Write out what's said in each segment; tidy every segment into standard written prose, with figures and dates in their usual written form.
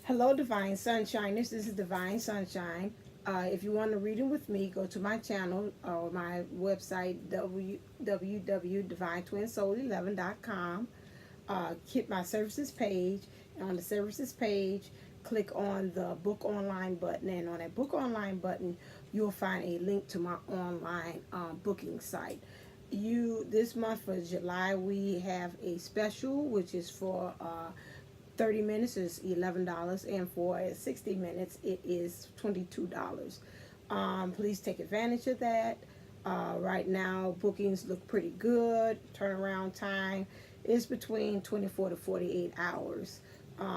Hello, Divine Sunshine. This is Divine Sunshine. If you want a reading with me, go to my channel or my website, www.divinetwinsoul11.com. Hit my services page. And on the services page, click on the Book Online button. And on that Book Online button, you'll find a link to my online booking site. This month for July, we have a special, which is for 30 minutes is $11, and for 60 minutes it is $22. Please take advantage of that. Right now bookings look pretty good. Turnaround time is between 24 to 48 hours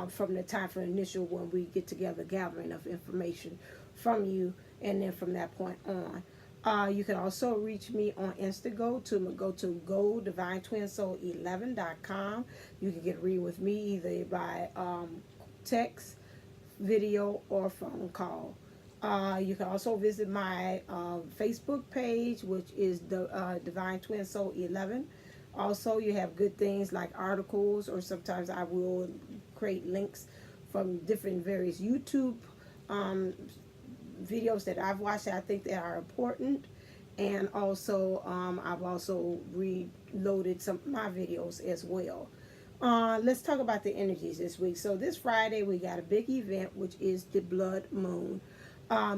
from the time for initial when we get together gathering of information from you, and then from that point on. You can also reach me on Instantgo to go to divinetwinsoul11.com. You can get a read with me either by text, video, or phone call. You can also visit my Facebook page, which is the Divine Twin Soul 11. Also, you have good things like articles, or sometimes I will create links from different various YouTube videos that I've watched that I think that are important. And also I've also reloaded some of my videos as well. Let's talk about the energies this week. So this Friday we got a big event, which is the blood moon.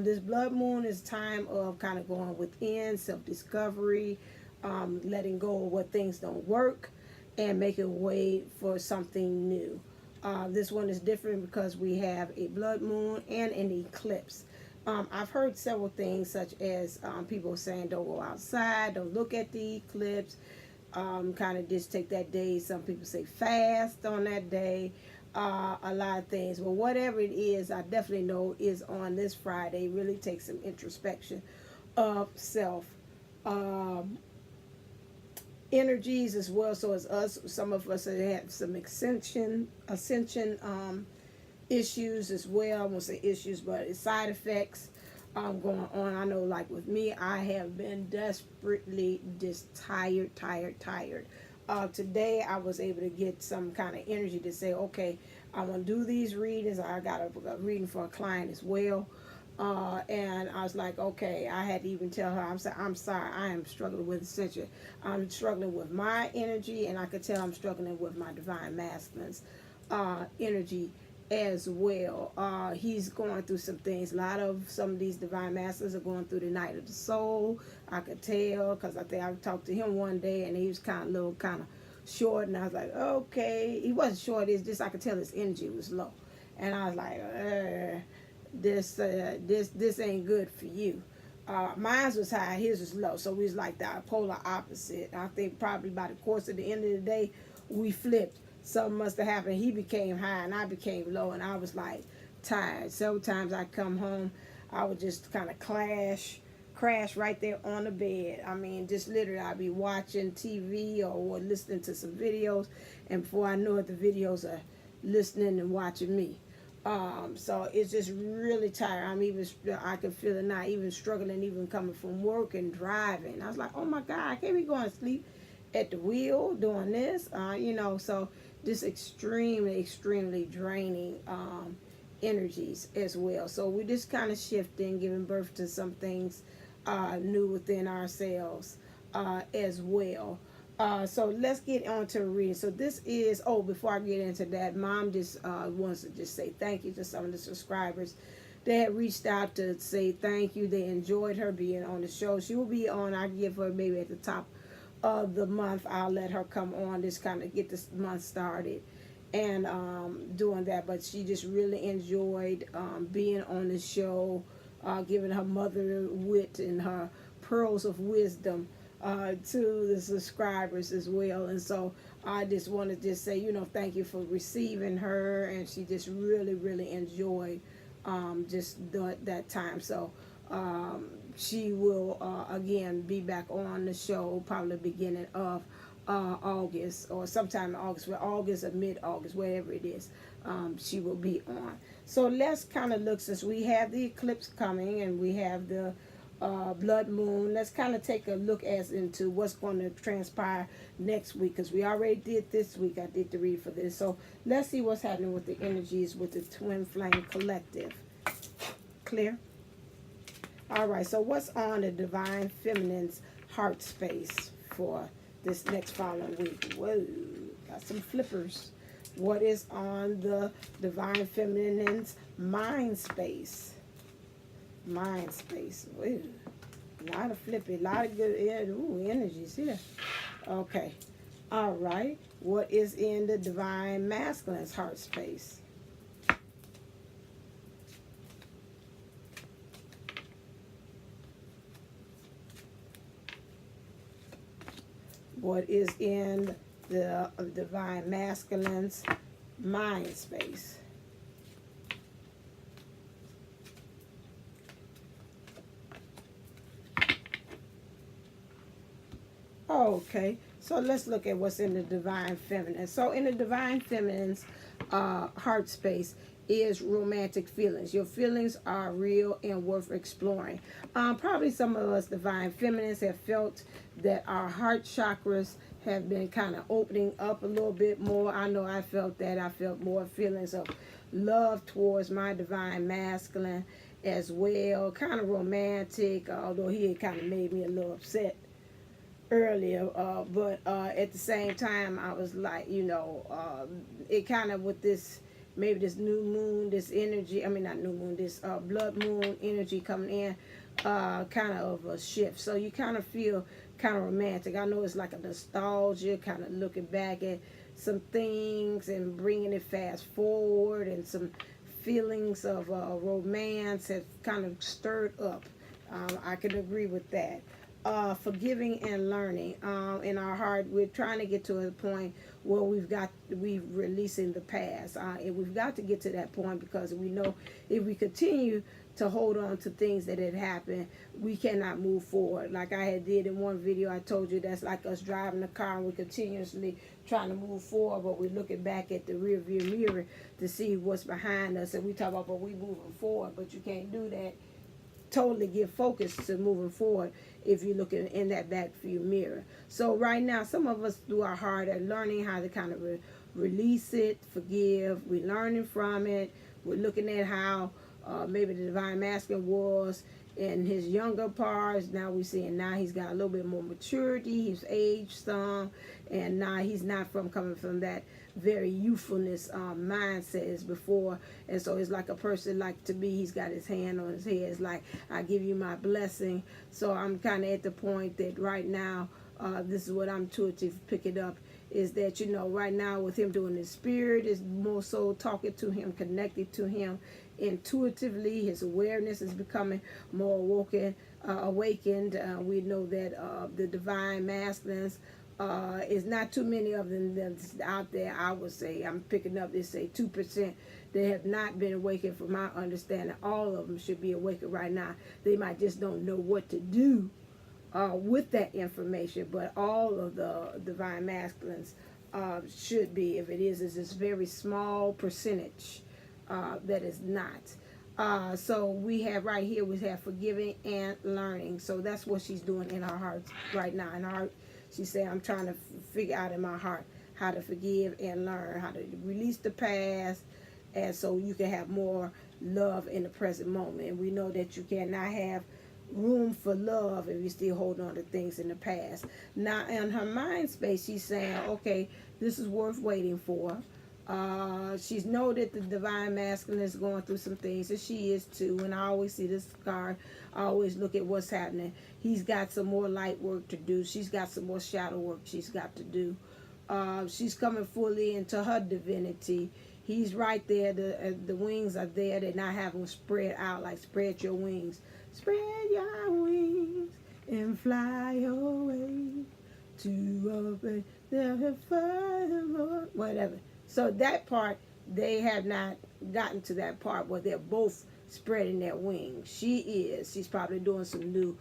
This blood moon is time of kind of going within, self-discovery, letting go of what things don't work and making way for something new. This one is different because we have a blood moon and an eclipse. I've heard several things, such as people saying don't go outside, don't look at the eclipse, kind of just take that day. Some people say fast on that day, a lot of things. But whatever it is, I definitely know is on this Friday. Really take some introspection of self. Energies as well. So as us, some of us have some ascension issues as well. I won't say issues, but it's side effects going on. I know, like with me, I have been desperately just tired. Today I was able to get some kind of energy to say, okay, I want to do these readings. I got a reading for a client as well. And I was like, okay, I had to even tell her, I'm sorry, I am struggling with ascension. I'm struggling with my energy, and I could tell I'm struggling with my divine masculine's energy as well. He's going through some things. Some of these divine masters are going through the night of the soul. I could tell, because I think I talked to him one day and he was kind of short, and I was like, okay. He wasn't short, it's just I could tell his energy was low, and I was like, this ain't good for you. Mine was high, his was low, so we was like the polar opposite. I think probably by the course of the end of the day we flipped. Something must have happened. He became high and I became low, and I was like tired. Several times I come home, I would just kind of crash right there on the bed. I mean, just literally I'd be watching TV or listening to some videos, and before I know it, the videos are listening and watching me. So it's just really tired. I can feel it now, even struggling, even coming from work and driving. I was like, oh my God, I can't be going to sleep at the wheel doing this, so just extremely draining energies as well. So we're just kind of shifting, giving birth to some things new within ourselves as well. So let's get on to reading. So this is, before I get into that, Mom just wants to just say thank you to some of the subscribers that had reached out to say thank you. They enjoyed her being on the show. She will be on, I give her maybe at the top of the month. I'll let her come on, just kind of get this month started and doing that. But she just really enjoyed being on the show, giving her mother wit and her pearls of wisdom to the subscribers as well. And so I just want to just say, thank you for receiving her, and she just really enjoyed just that time. So she will again be back on the show probably beginning of August, or sometime in August, or mid-August, wherever it is, she will be on. So let's kind of look, since we have the eclipse coming and we have the blood moon. Let's kind of take a look as into what's going to transpire next week, because we already did this week. I did the read for this. So let's see what's happening with the energies with the Twin Flame Collective. Clear? All right, so what's on the Divine Feminine's heart space for this next following week? Whoa, got some flippers. What is on the Divine Feminine's mind space? Mind space. Woo. A lot of flippy, a lot of good energies here. Okay. All right. What is in the Divine Masculine's heart space? What is in the Divine Masculine's mind space? Okay, so let's look at what's in the Divine Feminine. So in the Divine Feminine's heart space is romantic feelings. Your feelings are real and worth exploring. Probably some of us Divine Feminines have felt that our heart chakras have been kind of opening up a little bit more. I know I felt that. I felt more feelings of love towards my Divine Masculine as well. Kind of romantic, although he had kind of made me a little upset earlier, but at the same time I was like, it kind of with this, maybe this new moon, this energy, I mean not new moon, this blood moon energy coming in, kind of a shift. So you kind of feel kind of romantic. I know it's like a nostalgia, kind of looking back at some things and bringing it fast forward, and some feelings of romance have kind of stirred up. I can agree with that. Forgiving and learning. In our heart, we're trying to get to a point where we've releasing the past. And we've got to get to that point, because we know if we continue to hold on to things that had happened, we cannot move forward. Like I had did in one video, I told you that's like us driving a car and we're continuously trying to move forward, but we're looking back at the rear view mirror to see what's behind us, and we talk about, but we moving forward, but you can't do that. Totally give focus to moving forward if you're looking in that back view mirror. So right now, some of us through our heart are learning how to kind of release it, forgive. We're learning from it. We're looking at how maybe the Divine Masculine was in his younger parts. Now we're seeing now he's got a little bit more maturity. He's aged some, and now he's not coming from that very youthfulness mindset as before. And so it's like a person, like to me, he's got his hand on his head. It's like, I give you my blessing. So I'm kind of at the point that right now, this is what I'm intuitive picking up, is that, right now with him doing his spirit is more so talking to him, connected to him intuitively. His awareness is becoming more awakened. We know that the Divine Masculines, is not too many of them that's out there. I would say, I'm picking up, they say 2%. They have not been awakened. From my understanding, all of them should be awakened right now. They might just don't know what to do with that information, but all of the Divine Masculines should be. If it is this very small percentage that is not. So we have right here, we have forgiving and learning. So that's what she's doing in her heart right now. In her heart, she said, I'm trying to figure out in my heart how to forgive and learn, how to release the past, and so you can have more love in the present moment. And we know that you cannot have room for love if you still hold on to things in the past. Now, in her mind space, she's saying, okay, this is worth waiting for. She's know that the Divine Masculine is going through some things, and she is too. And I always see this card, I always look at what's happening. He's got some more light work to do. She's got some more shadow work she's got to do. She's coming fully into her divinity. He's right there. The wings are there. They're not having them spread out, like spread your wings. Spread your wings and fly away to open the fire, whatever. So that part, they have not gotten to that part where they're both spreading their wings. She's probably doing some new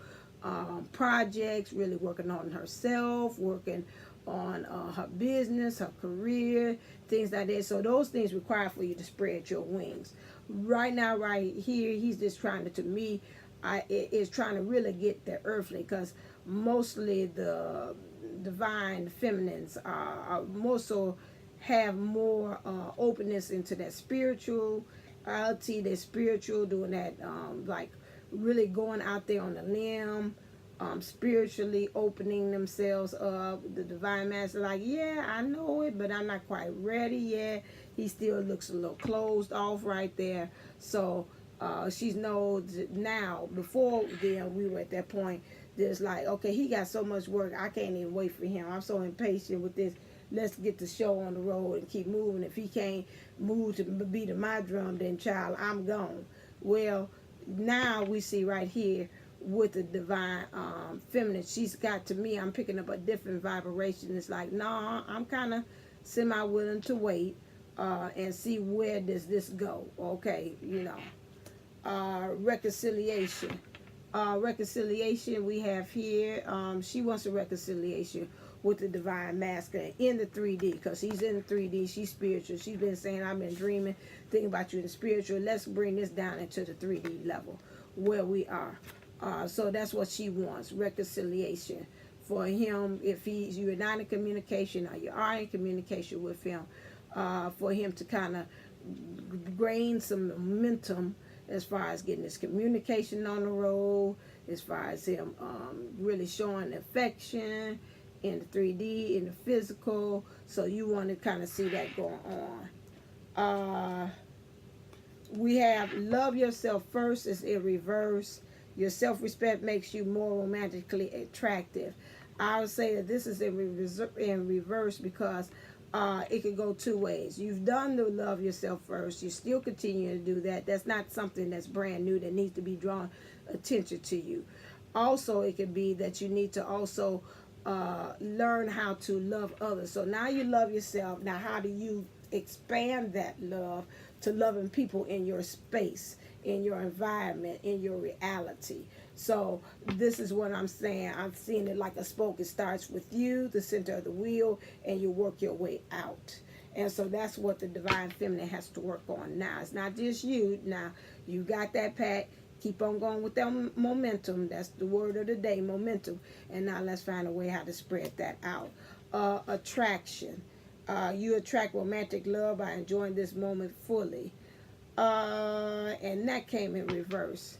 projects, really working on herself, working on her business, her career, things like that. So those things require for you to spread your wings. Right now, right here, he's just trying to me, is trying to really get the earthly, because mostly the divine feminines are more so have more openness into that spirituality, that spiritual, doing that like really going out there on the limb, spiritually opening themselves up. The divine master, like, yeah, I know it, but I'm not quite ready yet. He still looks a little closed off right there. So she knows now. Before then, we were at that point. There's like, okay, he got so much work. I can't even wait for him. I'm so impatient with this. Let's get the show on the road and keep moving. If he can't move to beat of my drum, then child, I'm gone. Well, now we see right here with the divine feminine, she's got, to me, I'm picking up a different vibration. It's like, nah, I'm kind of semi willing to wait and see where does this go. Okay, reconciliation. Reconciliation we have here. She wants a reconciliation with the divine masculine in the 3D, because he's in the 3D. She's spiritual. She's been saying, I've been dreaming, thinking about you in the spiritual. Let's bring this down into the 3D level where we are. So that's what she wants, reconciliation for him. If you're not in communication, or you are in communication with him, for him to kind of gain some momentum as far as getting his communication on the road, as far as him really showing affection in the 3D, in the physical. So you want to kind of see that going on. We have love yourself first is in reverse. Your self-respect makes you more romantically attractive. I would say that this is in reverse because it could go two ways. You've done the love yourself first. You still continue to do that. That's not something that's brand new that needs to be drawn attention to you. Also, it could be that you need to also learn how to love others. So now you love yourself. Now how do you expand that love to loving people in your space, in your environment, in your reality? So this is what I'm saying. I'm seeing it like a spoke. It starts with you, the center of the wheel, and you work your way out. And so that's what the divine feminine has to work on now. It's not just you. Now, you got that, Pat. Keep on going with that momentum. That's the word of the day, momentum. And now let's find a way how to spread that out. Attraction. You attract romantic love by enjoying this moment fully. And that came in reverse.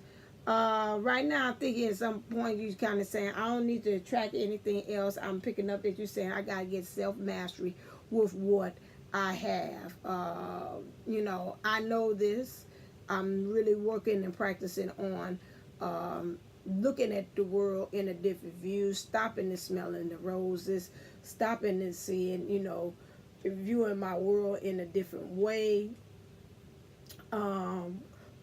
Right now, I'm thinking at some point you're kind of saying, I don't need to attract anything else. I'm picking up that you're saying, I got to get self-mastery with what I have. I know this. I'm really working and practicing on looking at the world in a different view, stopping and smelling the roses, stopping and seeing, viewing my world in a different way.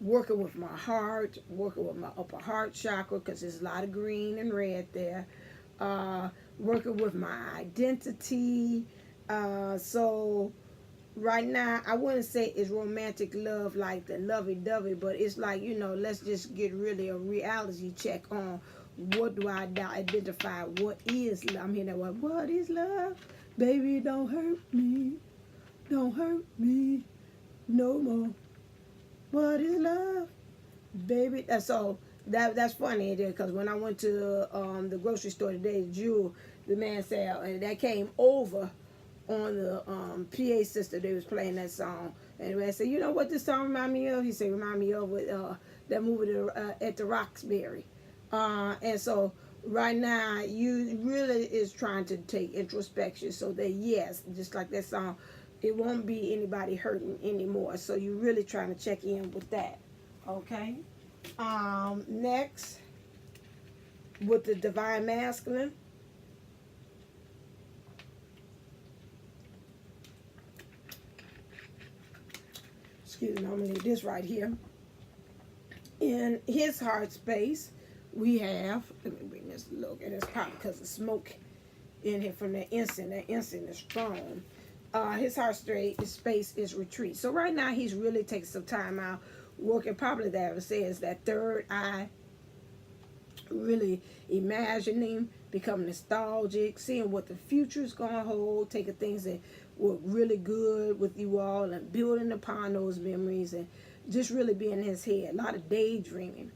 Working with my heart, working with my upper heart chakra, because there's a lot of green and red there. Working with my identity. So right now, I wouldn't say it's romantic love like the lovey-dovey, but it's like, let's just get really a reality check on what do I identify, what is love. I'm hearing that word, what is love? Baby, don't hurt me no more. What is love, baby? So that's funny, because when I went to the grocery store today, Jewel, the man said, and that came over on the PA system. They was playing that song, and the man said, "You know what this song remind me of?" He said, "Remind me of that movie at the Roxbury." And so right now, you really is trying to take introspection, so that yes, just like that song, it won't be anybody hurting anymore. So you're really trying to check in with that. Okay. Next, with the divine masculine. Excuse me, I'm going to leave this right here. In his heart space, we have, let me bring this look at this pop because the smoke in here from that incense. That incense is strong. His heart space is retreat. So right now he's really taking some time out, working, probably that it says that third eye, really imagining, becoming nostalgic, seeing what the future is going to hold, taking things that were really good with you all and building upon those memories and just really being in his head. A lot of daydreaming.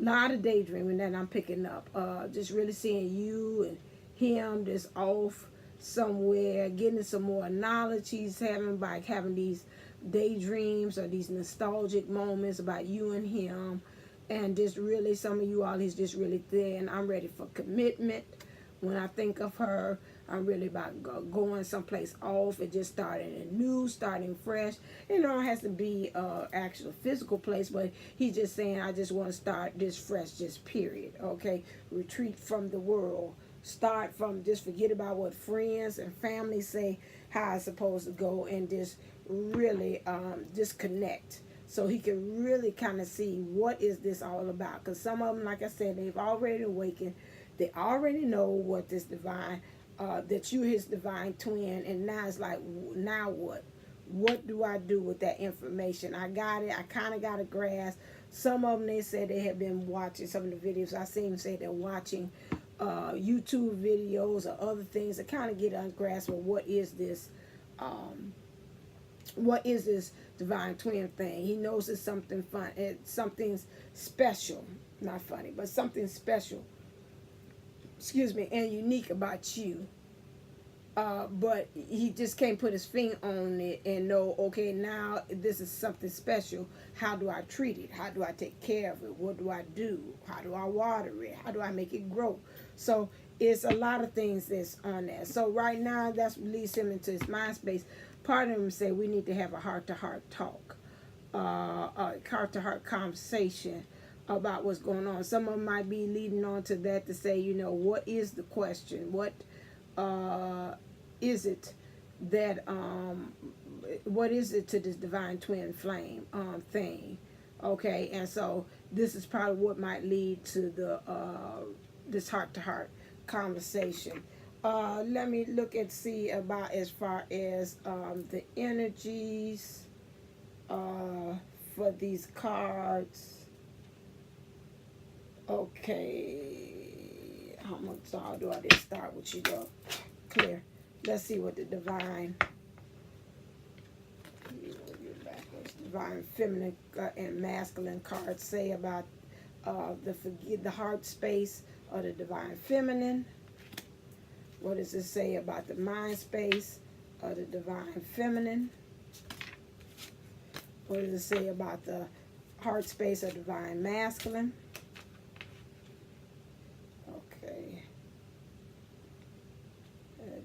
A lot of daydreaming that I'm picking up. Just really seeing you and him just off somewhere, getting some more knowledge he's having by having these daydreams or these nostalgic moments about you and him. And just really, some of you all, he's just really there. And I'm ready for commitment. When I think of her, I'm really about going someplace off and just starting anew, starting fresh. You know, it has to be actual physical place, but he's just saying, I just want to start this fresh, just period. Okay, retreat from the world. Start from, just forget about what friends and family say, how I'm supposed to go, and just really disconnect. So he can really kind of see what is this all about. Because some of them, like I said, they've already awakened. They already know what this divine, that you're his divine twin. And now it's like, now what? What do I do with that information? I got it. I kind of got a grasp. Some of them, they said they have been watching some of the videos. I seen them say they're watching YouTube videos or other things to kind of get a grasp of what is this divine twin thing. He knows it's something fun. It's something special. Not funny, but something special. Excuse me, and unique about you. But he just can't put his finger on it and know, okay, now this is something special. How do I treat it? How do I take care of it? What do I do? How do I water it? How do I make it grow? So it's a lot of things that's on there. So right now, that's what leads him into his mind space. Part of him say we need to have a heart-to-heart talk, a heart-to-heart conversation about what's going on. Some of them might be leading on to that to say, you know, what is the question? What is it that what is it to this divine twin flame thing? Okay, and so this is probably what might lead to the this heart-to-heart conversation. Let me look and see about as far as the energies for these cards. Okay, how much do I just start with you though? Clear. Let's see what the divine feminine and masculine cards say about the heart space of the divine feminine. What does it say about the mind space of the divine feminine? What does it say about the heart space of divine masculine? Okay.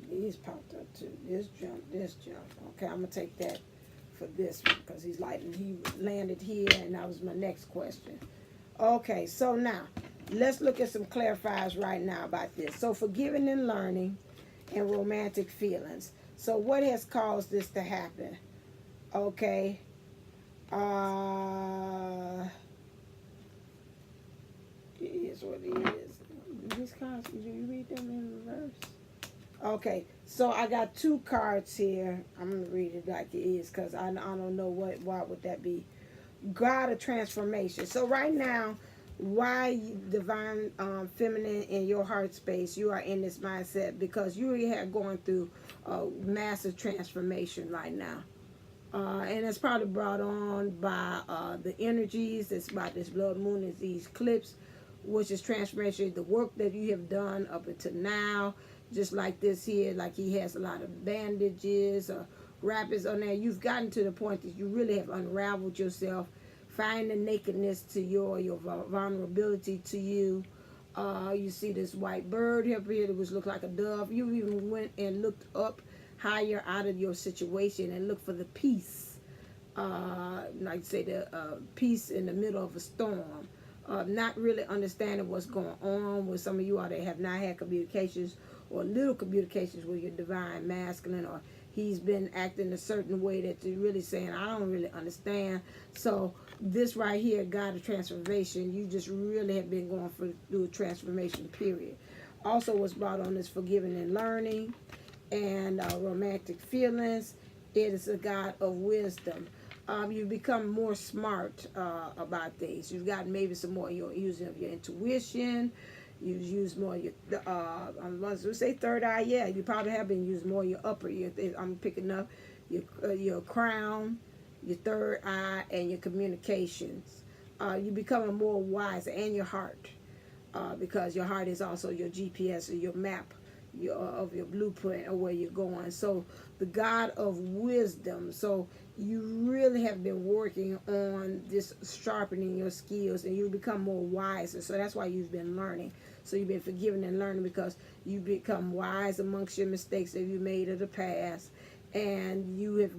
These popped up too. This jump. Okay, I'm going to take that for this one because he landed here and that was my next question. Okay, so now let's look at some clarifiers right now about this. So forgiving and learning and romantic feelings. So what has caused this to happen? Okay. It is what it is. These cards, did you read them in reverse? Okay, so I got two cards here. I'm going to read it like it is because I don't know why would that be. God of transformation. So right now, why divine feminine in your heart space, you are in this mindset because you are going through a massive transformation right now. And it's probably brought on by the energies. It's by this blood moon and these eclipse, which is transformation, the work that you have done up until now. Just like this here, like he has a lot of bandages or wrappers on there. You've gotten to the point that you really have unraveled yourself, find the nakedness to your vulnerability to you. You see this white bird up here that was look like a dove. You even went and looked up higher out of your situation and looked for the peace. Like say the peace in the middle of a storm. Not really understanding what's going on with some of you all that have not had communications or little communications with your divine masculine, or he's been acting a certain way that you're really saying, I don't really understand. So this right here, God of transformation, you just really have been going through a transformation period. Also what's brought on is forgiving and learning and romantic feelings. It is a God of wisdom. You've become more smart about things. You've gotten maybe some more using of your intuition. You've used more of your, I'm going to say third eye, yeah. You probably have been using more of your upper, I'm picking up your crown, your third eye, and your communications. you becoming more wise, and your heart, because your heart is also your GPS or your map of your blueprint of where you're going. So the God of wisdom. So you really have been working on this sharpening your skills, and you become more wiser. So that's why you've been learning. So you've been forgiving and learning because you become wise amongst your mistakes that you made of the past, and you have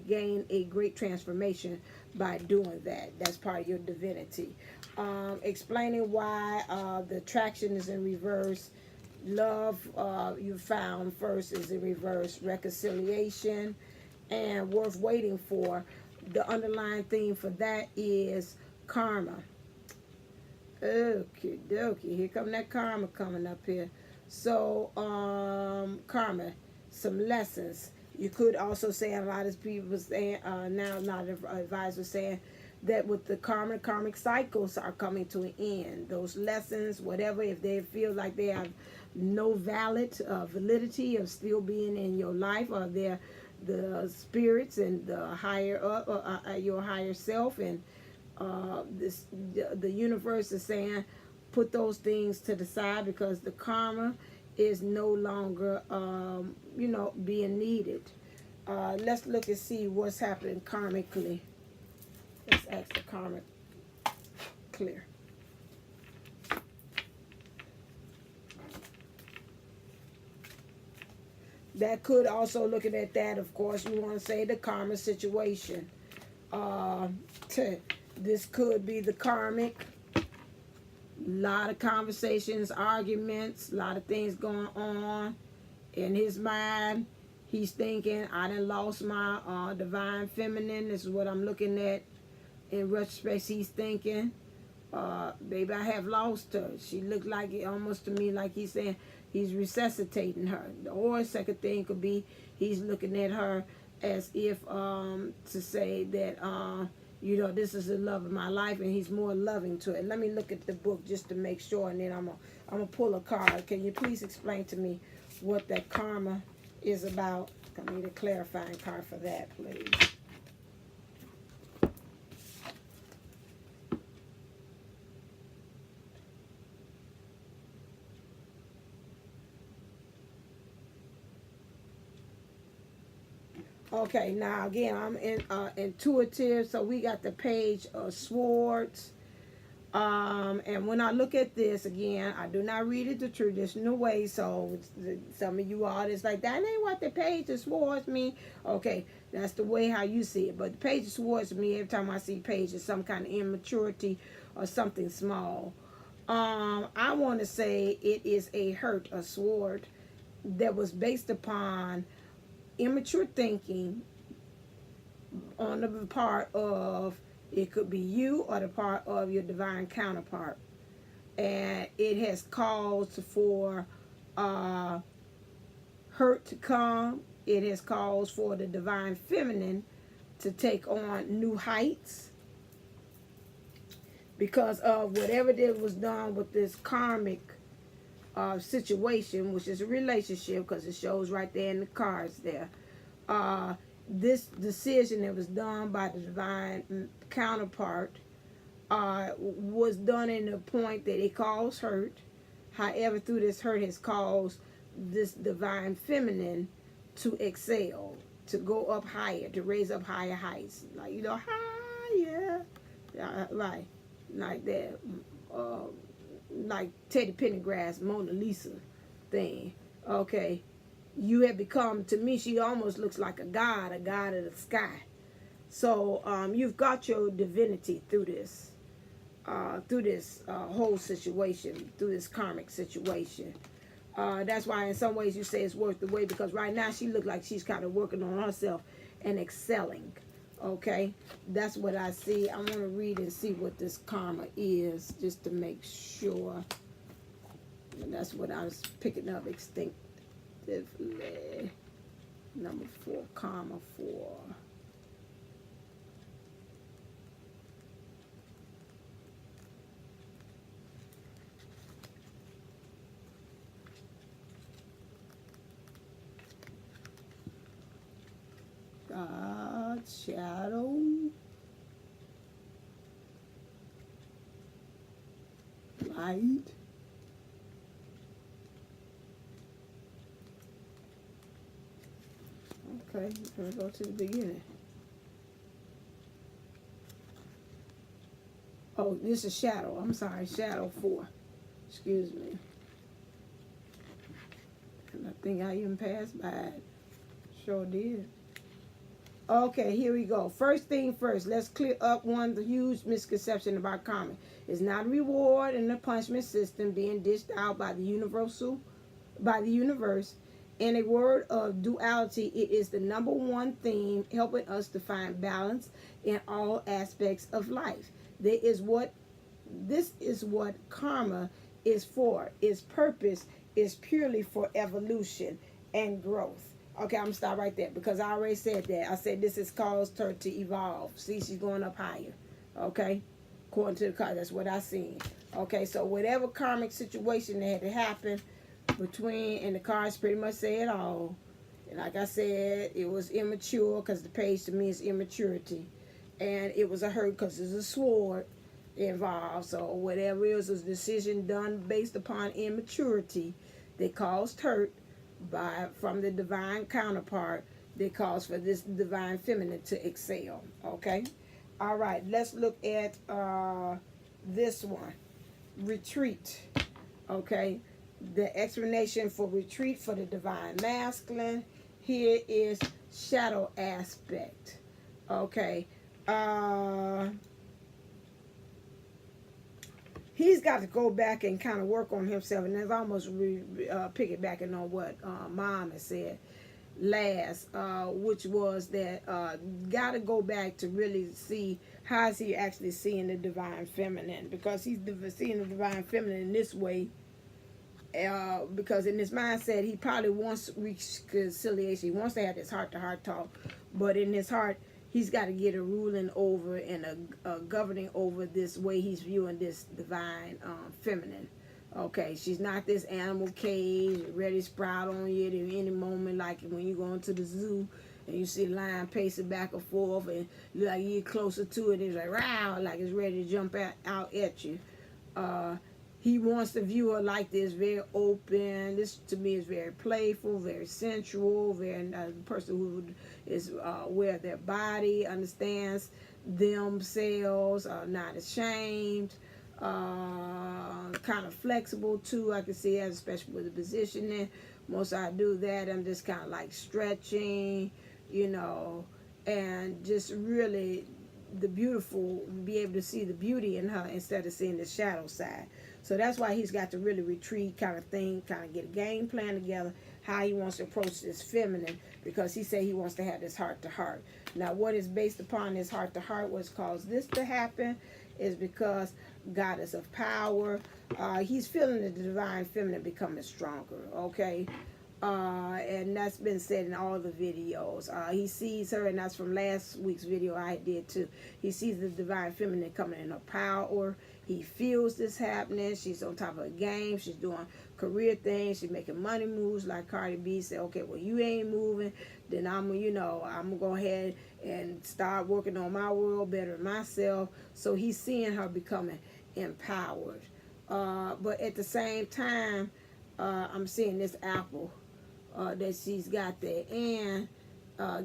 gained a great transformation by doing that. That's part of your divinity. Explaining why the attraction is in reverse. Love, you found first, is in reverse. Reconciliation and worth waiting for. The underlying theme for that is karma. Okay, dokie. Here come that karma coming up here. So, karma, some lessons. You could also say, a lot of people saying, now a lot of advisors saying that with the karmic cycles are coming to an end. Those lessons, whatever, if they feel like they have no validity of still being in your life, or they're the spirits and the higher up, your higher self, and the universe is saying, put those things to the side because the karma is no longer, being needed. Let's look and see what's happening karmically. Let's ask the karmic clear. That could also, looking at that, of course, you want to say the karma situation. This could be the karmic. A lot of conversations, arguments, a lot of things going on in his mind. He's thinking, I done lost my divine feminine. This is what I'm looking at. In retrospect, he's thinking, baby, I have lost her. She looked like it almost to me like he's saying he's resuscitating her. Or second thing could be he's looking at her as if to say that this is the love of my life, and he's more loving to it. Let me look at the book just to make sure, and then I'm gonna pull a card. Can you please explain to me what that karma is about? I need a clarifying card for that, please. Okay, now again, I'm in intuitive, so we got the page of swords. And when I look at this again, I do not read it the traditional way. So some of you all is like, that ain't what the page of swords mean. Okay, that's the way how you see it. But the page of swords mean, every time I see page, is some kind of immaturity or something small. I want to say it is a sword that was based upon immature thinking on the part of, it could be you or the part of your divine counterpart, and it has caused for hurt to come. It has caused for the divine feminine to take on new heights because of whatever that was done with this karmic situation, which is a relationship, because it shows right there in the cards there. This decision that was done by the divine counterpart was done in a point that it caused hurt. However, through this hurt has caused this divine feminine to excel, to go up higher, to raise up higher heights. Like, higher. Right. Like that. Like Teddy Pendergrass Mona Lisa thing. Okay. You have become, to me, she almost looks like a god of the sky. So you've got your divinity through this whole situation, through this karmic situation. That's why in some ways you say it's worth the wait, because right now she looks like she's kind of working on herself and excelling. Okay, that's what I see. I want to read and see what this karma is, just to make sure. And that's what I was picking up instinctively. Number 4, karma 4. God, shadow. right. Okay, let's go to the beginning. Oh, this is shadow. I'm sorry, shadow 4. Excuse me. And I think I even passed by it. Sure did. Okay, here we go. First thing first, let's clear up one the huge misconception about karma. It's not a reward and a punishment system being dished out by the universe. In a word of duality, it is the number one theme helping us to find balance in all aspects of life. This is what karma is for. Its purpose is purely for evolution and growth. Okay, I'm gonna stop right there because I already said that. I said this has caused her to evolve. See, she's going up higher. Okay, according to the card, that's what I seen. Okay, so whatever karmic situation that had to happen between, and the cards pretty much say it all. And like I said, it was immature because the page to me is immaturity, and it was a hurt because there's a sword involved. So whatever it was a decision done based upon immaturity that caused hurt from the divine counterpart that calls for this divine feminine to excel. Okay, all right, let's look at this one, retreat. Okay, the explanation for retreat for the divine masculine here is shadow aspect. Okay, he's got to go back and kind of work on himself, and that's almost piggybacking on what Mom has said last, which was that got to go back to really see how is he actually seeing the divine feminine, because he's seeing the divine feminine in this way, because in his mindset he probably wants reconciliation, he wants to have this heart-to-heart talk, but in his heart he's got to get a ruling over and a governing over this way he's viewing this divine feminine. Okay, she's not this animal cage ready to sprout on you at any moment, like when you go into the zoo and you see a lion pacing back and forth and like you get closer to it, it's like wow, like it's ready to jump out at you. He wants to view her like this, very open. This to me is very playful, very sensual, very person who is aware of their body, understands themselves, not ashamed, kind of flexible too. I can see that, especially with the positioning. Most I do that, I'm just kind of like stretching, and just really be able to see the beauty in her instead of seeing the shadow side. So that's why he's got to really retreat, kind of get a game plan together, how he wants to approach this feminine, because he said he wants to have this heart-to-heart. Now, what is based upon this heart-to-heart, what's caused this to happen, is because goddess of power, he's feeling the divine feminine becoming stronger, okay? And that's been said in all the videos. He sees her, and that's from last week's video I did too. He sees the divine feminine coming in her power. He feels this happening. She's on top of a game. She's doing career things. She's making money moves, like Cardi B said, okay, well, you ain't moving, then I'm gonna go ahead and start working on my world, better myself. So he's seeing her becoming empowered. But at the same time, I'm seeing this apple that she's got there, and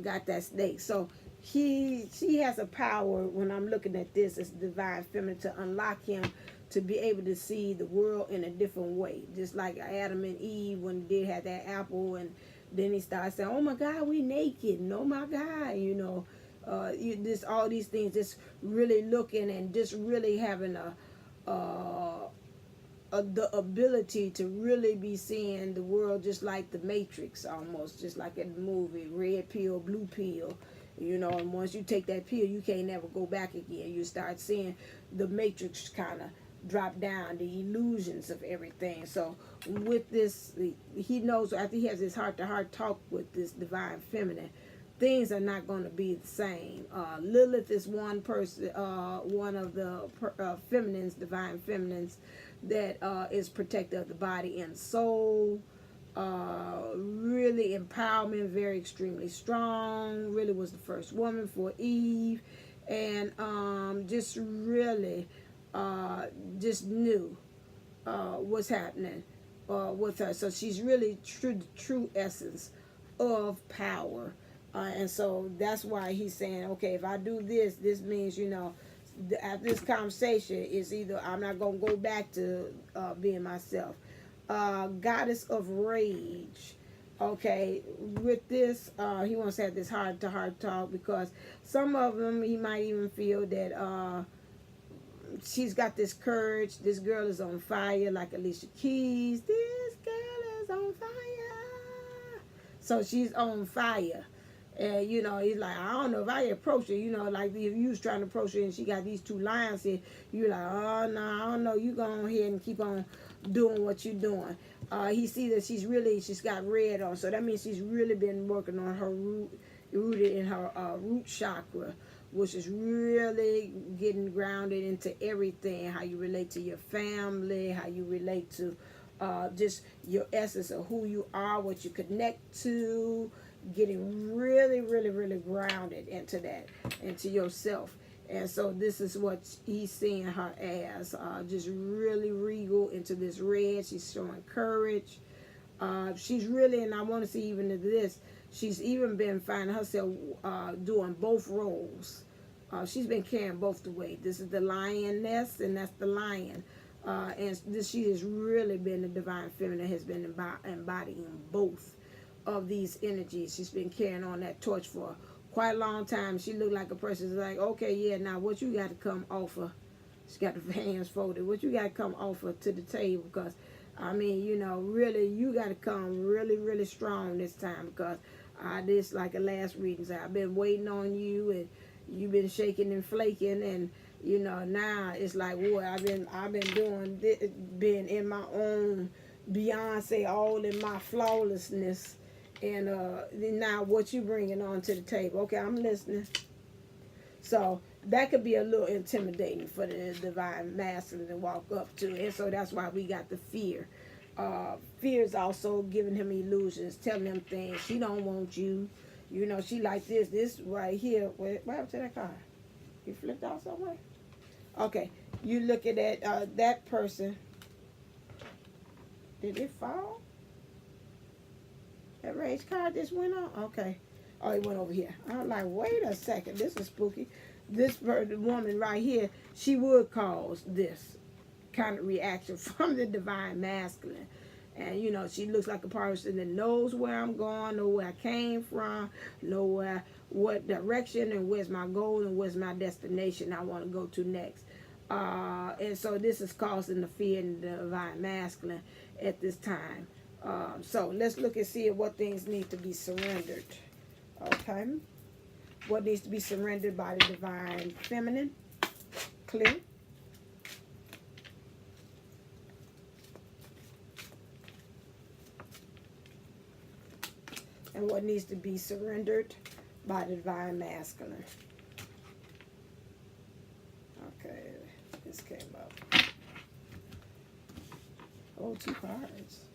got that snake. So she has a power when I'm looking at this as divine feminine to unlock him to be able to see the world in a different way, just like Adam and Eve when they had that apple, and then he started saying, oh my God, we naked, and oh my God, all these things, just really looking and just really having the ability to really be seeing the world just like the Matrix, almost just like in the movie, red pill, blue pill, and once you take that pill, you can't never go back again. You start seeing the Matrix kind of drop down, the illusions of everything. So with this, he knows after he has his heart-to-heart talk with this divine feminine, things are not going to be the same. Lilith is one person, one of the feminines, divine feminines, that is protector of the body and soul. Really empowerment, very extremely strong. Really was the first woman for Eve, and just really just knew what's happening with her. So she's really true essence of power. And so that's why he's saying, okay, if I do this, this means, after this conversation, it's either I'm not going to go back to being myself. Goddess of rage. Okay, with this, he wants to have this heart-to-heart talk, because some of them, he might even feel that she's got this courage. This girl is on fire, like Alicia Keys. This girl is on fire. So she's on fire. And, he's like, I don't know if I approach her, like if you was trying to approach her and she got these two lions here, you're like, oh, no, I don't know. You go on ahead and keep on doing what you're doing. He sees that she's got red on. So that means she's really been working on her rooted in her root chakra, which is really getting grounded into everything, how you relate to your family, how you relate to just your essence of who you are, what you connect to, getting really, really, really grounded into that, into yourself. And so this is what he's seeing her as, just really regal into this red. She's showing courage. She's really, and I want to see even into this, she's even been finding herself doing both roles. She's been carrying both the weight. This is the lioness, and that's the lion. And she has really been the divine feminine, has been embodying both of these energies. She's been carrying on that torch for quite a long time. She looked like a person who's like, okay, yeah, now what you got to come offer? She's got the hands folded. What you got to come offer to the table? Because, I mean, really, you got to come really, really strong this time, because this, like the last reading said, I've been waiting on you, and you've been shaking and flaking, and now it's like, boy, I've been doing this, been in my own Beyonce, all in my flawlessness. And now what you bringing on to the table? Okay, I'm listening. So that could be a little intimidating for the divine masculine to walk up to. And so that's why we got the fear. Fear is also giving him illusions, telling him things. She don't want you. She like this right here. What happened to that car? You flipped out somewhere? Okay, you looking at that person. Did it fall? That race car just went on? Okay. Oh, it went over here. I'm like, wait a second. This is spooky. This woman right here, she would cause this kind of reaction from the divine masculine. And, she looks like a person that knows where I'm going, know where I came from, know what direction and where's my goal and where's my destination I want to go to next. And so this is causing the fear in the divine masculine at this time. So let's look and see what things need to be surrendered. Okay. What needs to be surrendered by the divine feminine? Clear. And what needs to be surrendered by the divine masculine? Okay. This came up. Oh, 2 cards.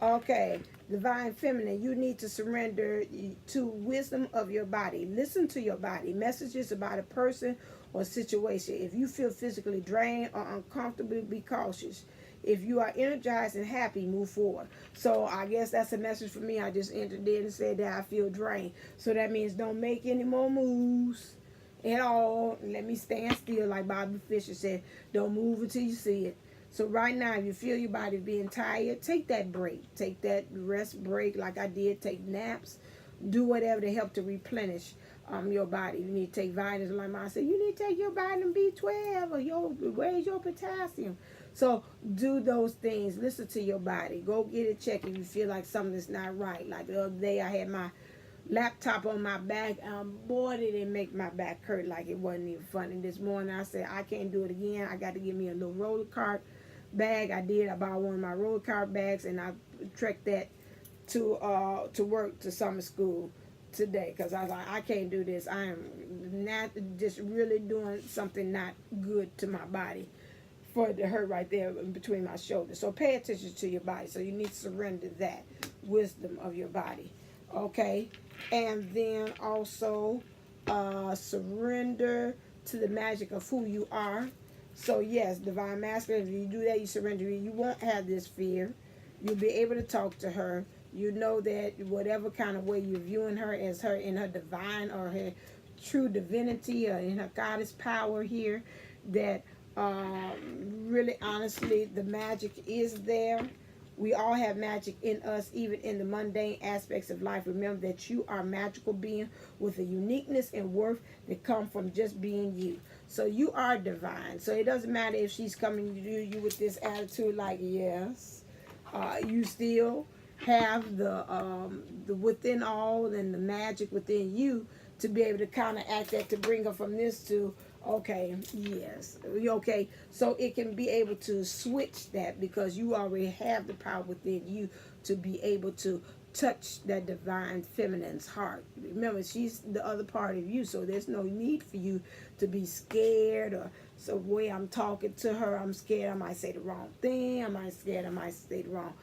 Okay, divine feminine, you need to surrender to wisdom of your body. Listen to your body. Messages about a person or situation. If you feel physically drained or uncomfortable, be cautious. If you are energized and happy, move forward. So I guess that's a message for me. I just entered in and said that I feel drained. So that means don't make any more moves at all. Let me stand still, like Bobby Fischer said. Don't move until you see it. So right now, if you feel your body being tired, take that break. Take that rest break like I did. Take naps. Do whatever to help to replenish your body. You need to take vitamins. Like I said, you need to take your vitamin B12 or raise your potassium. So do those things. Listen to your body. Go get it checked if you feel like something's not right. Like the other day, I had my laptop on my back. Boy, did it make my back hurt like it wasn't even funny. This morning, I said, I can't do it again. I got to give me a little roller cart bag. I did. I bought one of my roller cart bags, and I trekked that to work, to summer school today, because I was like, I can't do this. I am not just really doing something not good to my body for it to hurt right there between my shoulders. So pay attention to your body. So you need to surrender that wisdom of your body. Okay? And then also surrender to the magic of who you are. So yes, divine masculine, if you do that, you surrender, you won't have this fear. You'll be able to talk to her. You know that whatever kind of way you're viewing her, as her in her divine or her true divinity or in her goddess power here, that really honestly the magic is there. We all have magic in us, even in the mundane aspects of life. Remember that you are a magical being with a uniqueness and worth that come from just being you. So you are divine. So it doesn't matter if she's coming to you with this attitude like, yes, you still have the within all and the magic within you to be able to counteract that, to bring her from this to, okay, yes, okay. So it can be able to switch that because you already have the power within you to be able to touch that divine feminine's heart. Remember, she's the other part of you, so there's no need for you to be scared, or so way I'm talking to her, I'm scared I might say the wrong thing, I might scared I might say the wrong,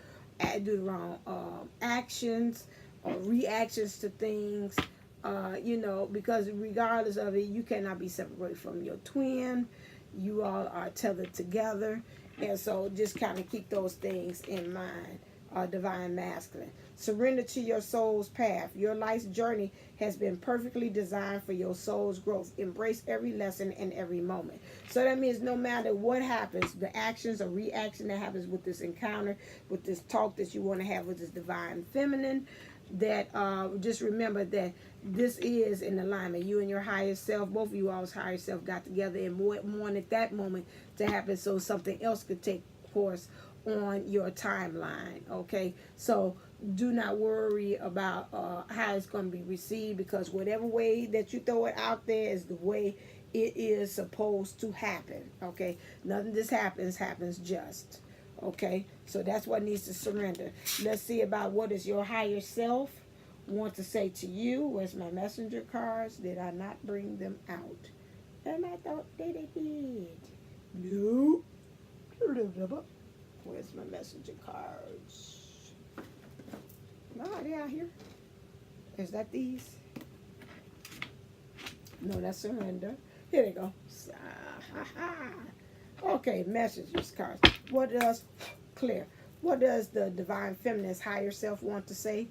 do the wrong actions or reactions to things. Because regardless of it, you cannot be separated from your twin. You all are tethered together. And so just kind of keep those things in mind. Divine masculine. Surrender to your soul's path. Your life's journey has been perfectly designed for your soul's growth. Embrace every lesson and every moment. So that means no matter what happens, the actions or reaction that happens with this encounter, with this talk that you want to have with this divine feminine, that just remember that this is in alignment. You and your higher self, both of you all's higher self got together and wanted that moment to happen so something else could take course on your timeline. Okay, so do not worry about how it's going to be received, because whatever way that you throw it out there is the way it is supposed to happen. Okay, nothing just happens just. Okay, so that's what needs to surrender. Let's see about what is your higher self want to say to you. Where's my messenger cards? Did I not bring them out? And I thought they did. No. Where's my messenger cards? No, they out here. Is that these? No, that's surrender. Here they go. Okay, messages cards. What does the divine feminine's higher self want to say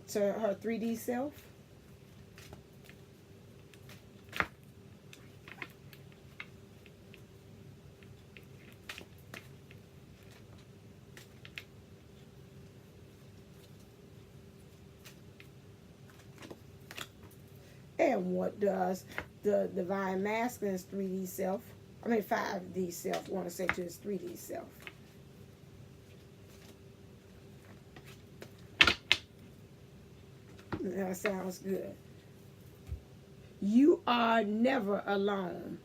to her 3D self? And what does the divine masculine's 3D self, 5D self, want to say to his 3D self? That sounds good. You are never alone.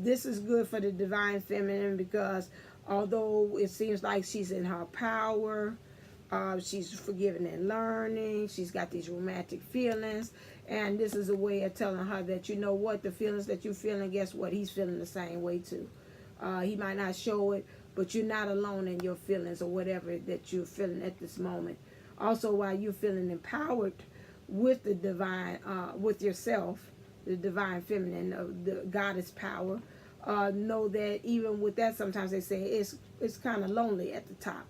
This is good for the divine feminine because although it seems like she's in her power, she's forgiving and learning, she's got these romantic feelings, and this is a way of telling her that, you know what, the feelings that you're feeling, guess what, he's feeling the same way too. He might not show it, but you're not alone in your feelings or whatever that you're feeling at this moment. Also, while you're feeling empowered with the divine, with yourself, the divine feminine, the goddess power, know that even with that, sometimes they say it's kind of lonely at the top.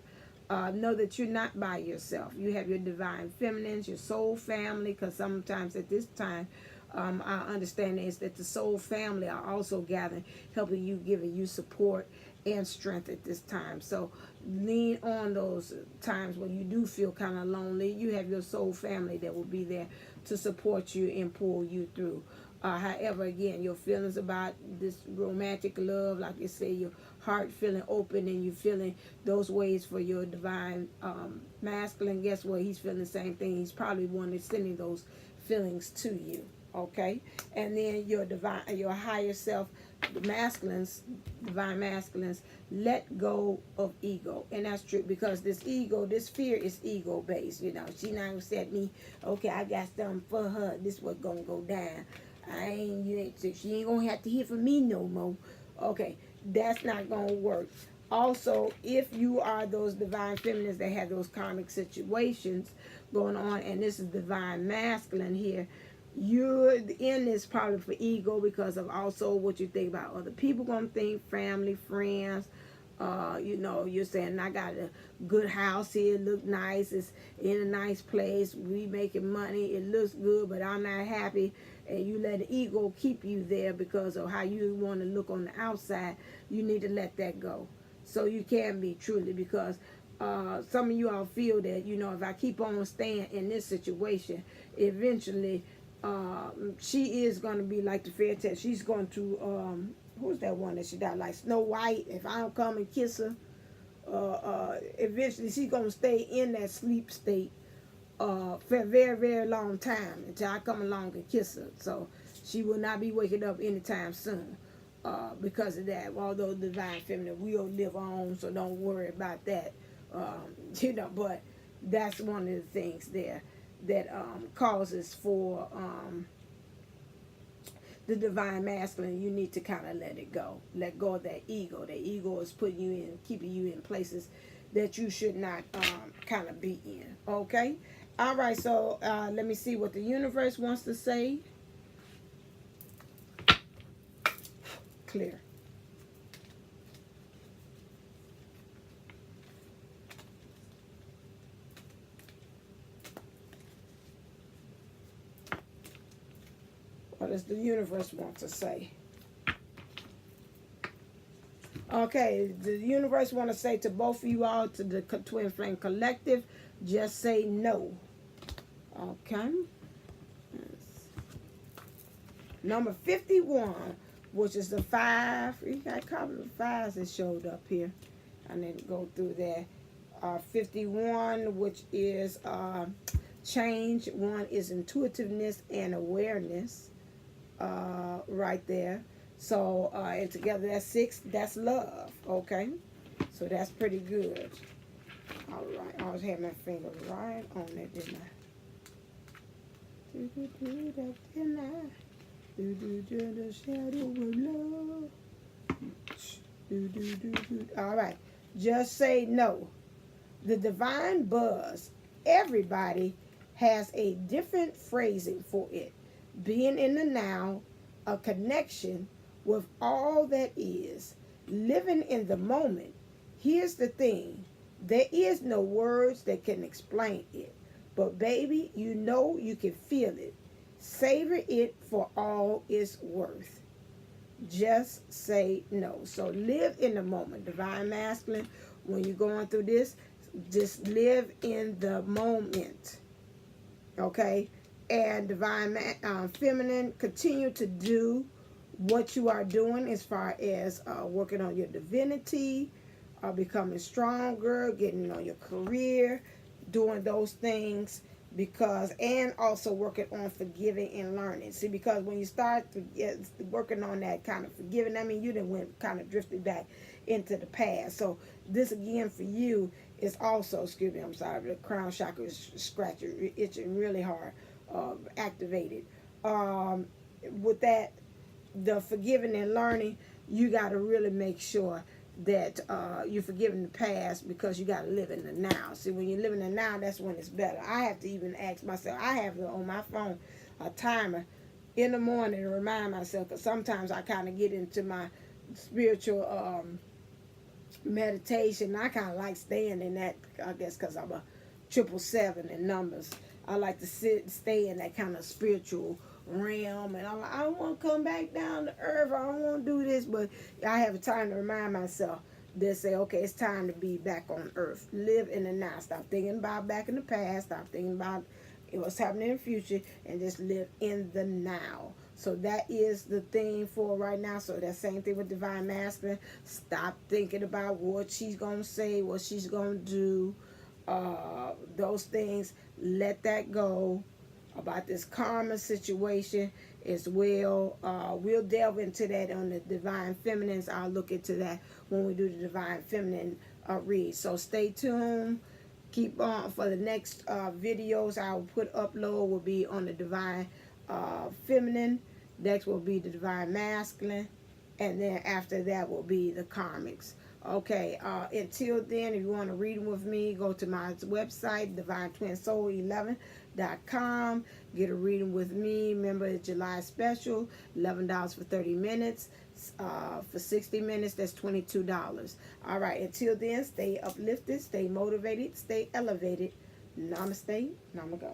Know that you're not by yourself. You have your divine feminines, your soul family, because sometimes at this time, our understanding is that the soul family are also gathering, helping you, giving you support and strength at this time. So lean on those times when you do feel kind of lonely. You have your soul family that will be there to support you and pull you through. However, again, your feelings about this romantic love, like you say, your heart feeling open and you feeling those ways for your divine masculine, guess what? He's feeling the same thing. He's probably one that's sending those feelings to you. Okay? And then your higher self, the masculines, divine masculines, let go of ego. And that's true, because this ego, this fear is ego based. You know, she not gonna set me, okay, I got something for her, this what's gonna go down. She ain't gonna have to hear from me no more. Okay, that's not gonna work. Also, if you are those divine feminines that have those karmic situations going on, and this is divine masculine here, You're in this probably for ego because of also what you think about other people gonna think, family, friends. You know, you're saying I got a good house here, look nice, it's in a nice place, we making money, it looks good, but I'm not happy. And you let the ego keep you there because of how you want to look on the outside. You need to let that go, so you can be truly, because some of you all feel that, you know, if I keep on staying in this situation, eventually she is going to be like the fairy tale. She's going to, who's that one that she died, like Snow White? If I don't come and kiss her, eventually she's going to stay in that sleep state for a very, very long time until I come along and kiss her. So she will not be waking up anytime soon because of that. Although the divine feminine will live on, so don't worry about that. You know, but that's one of the things there that causes for the divine masculine. You need to kind of let it go. Let go of that ego. That ego is putting you in, keeping you in places that you should not kind of be in. Okay? All right, so let me see what the universe wants to say. Clear. What does the universe want to say? Okay, the universe want to say to both of you all, to the Twin Flame Collective, just say no. Okay. Number 51, which is the 5. You got a couple of 5s that showed up here. I need to go through that. 51, which is change. 1 is intuitiveness and awareness. Right there. So and together that's 6. That's love. Okay, so that's pretty good. All right, I always had my finger right on it, didn't I? Didn't I? The shadow of love. All right, just say no. The divine buzz. Everybody has a different phrasing for it. Being in the now, a connection with all that is, living in the moment. Here's the thing, there is no words that can explain it, but baby, you know, you can feel it. Savor it for all it's worth. Just say no. So live in the moment, divine masculine. When you're going through this, just live in the moment. Okay? And divine feminine, continue to do what you are doing as far as working on your divinity, becoming stronger, getting on your career, doing those things, because, and also working on forgiving and learning. See, because when you start working on that kind of forgiving, I mean, you done went kind of drifted back into the past. So this again for you is also, excuse me, I'm sorry, the crown chakra is scratching, itching really hard. Activated. With that, the forgiving and learning, you got to really make sure that you're forgiving the past, because you got to live in the now. See, when you live in the now, that's when it's better. I have to even ask myself, I have on my phone a timer in the morning to remind myself, because sometimes I kind of get into my spiritual meditation. I kind of like staying in that, I guess because I'm a 777 in numbers. I like to stay in that kind of spiritual realm, and I'm like, I don't want to come back down to earth. I don't want to do this, but I have a time to remind myself that say, okay, it's time to be back on earth. Live in the now. Stop thinking about back in the past. Stop thinking about what's happening in the future, and just live in the now. So that is the thing for right now. So that same thing with divine masculine. Stop thinking about what she's gonna say, what she's gonna do. Those things, let that go. About this karma situation as well. We'll delve into that on the divine feminines. I'll look into that when we do the divine feminine read. So stay tuned. Keep on for the next videos I will upload will be on the divine feminine. Next will be the divine masculine, and then after that will be the karmics. Okay, until then, if you want to read with me, go to my website, Divine Twin Soul 11. www.instantgo.com. Get a reading with me. Remember, it's July special, $11 for 30 minutes. For 60 minutes, that's $22. All right, until then, stay uplifted, stay motivated, stay elevated. Namaste, Namago.